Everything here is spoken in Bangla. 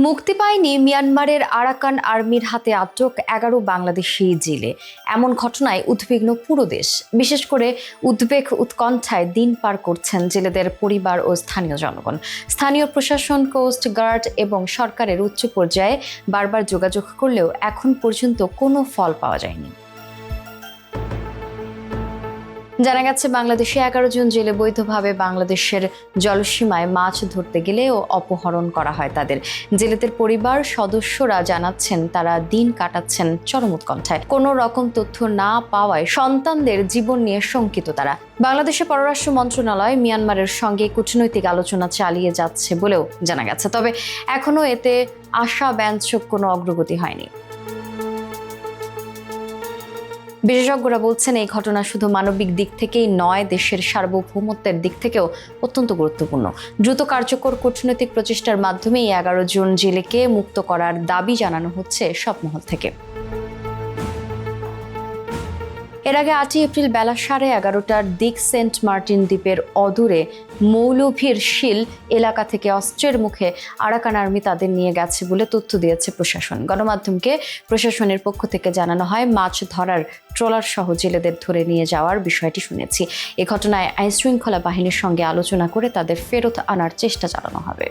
মুক্তি পায়নি মিয়ানমারের আরাকান আর্মির হাতে আটক ১১ বাংলাদেশি জেলে। এমন ঘটনায় উদ্বিগ্ন পুরো দেশ। বিশেষ করে উদ্বেগ উৎকণ্ঠায় দিন পার করছেন জেলেদের পরিবার ও স্থানীয় জনগণ। স্থানীয় প্রশাসন, কোস্ট গার্ড এবং সরকারের উচ্চ পর্যায়ে বারবার যোগাযোগ করলেও এখন পর্যন্ত কোনো ফল পাওয়া যায়নি। জানা গেছে, বাংলাদেশে ১১ জন জেলে বৈধভাবে বাংলাদেশের জলসীমায় মাছ ধরতে গেলেও অপহরণ করা হয় তাদের। জেলেদের পরিবার সদস্যরা জানাচ্ছেন, তারা দিন কাটাচ্ছেন চরম উৎকণ্ঠায়। কোনো রকম তথ্য না পাওয়ায় সন্তানদের জীবন নিয়ে শঙ্কিত তারা। বাংলাদেশের পররাষ্ট্র মন্ত্রণালয় মিয়ানমারের সঙ্গে কূটনৈতিক আলোচনা চালিয়ে যাচ্ছে বলেও জানা গেছে, তবে এখনো এতে আশাব্যঞ্জক কোনো অগ্রগতি হয়নি। বিশেষজ্ঞরা বলছেন, এই ঘটনা শুধু মানবিক দিক থেকেই নয়, দেশের সার্বভৌমত্বের দিক থেকেও অত্যন্ত গুরুত্বপূর্ণ। দ্রুত কার্যকর কূটনৈতিক প্রচেষ্টার মাধ্যমেই ১১ জন জেলেকে মুক্ত করার দাবি জানানো হচ্ছে সব মহল থেকে। এর আগে ৮ এপ্রিল বেলা 11:30টার দিক সেন্ট মার্টিন দ্বীপের অদূরে মৌলভীর শিল এলাকা থেকে অস্ত্রের মুখে আরাকান আর্মি তাদের নিয়ে গেছে বলে তথ্য দিয়েছে প্রশাসন। গণমাধ্যমকে প্রশাসনের পক্ষ থেকে জানানো হয়, মাছ ধরার ট্রলার সহ জেলেদের ধরে নিয়ে যাওয়ার বিষয়টি শুনেছি। এ ঘটনায় আইনশৃঙ্খলা বাহিনীর সঙ্গে আলোচনা করে তাদের ফেরত আনার চেষ্টা চালানো হবে।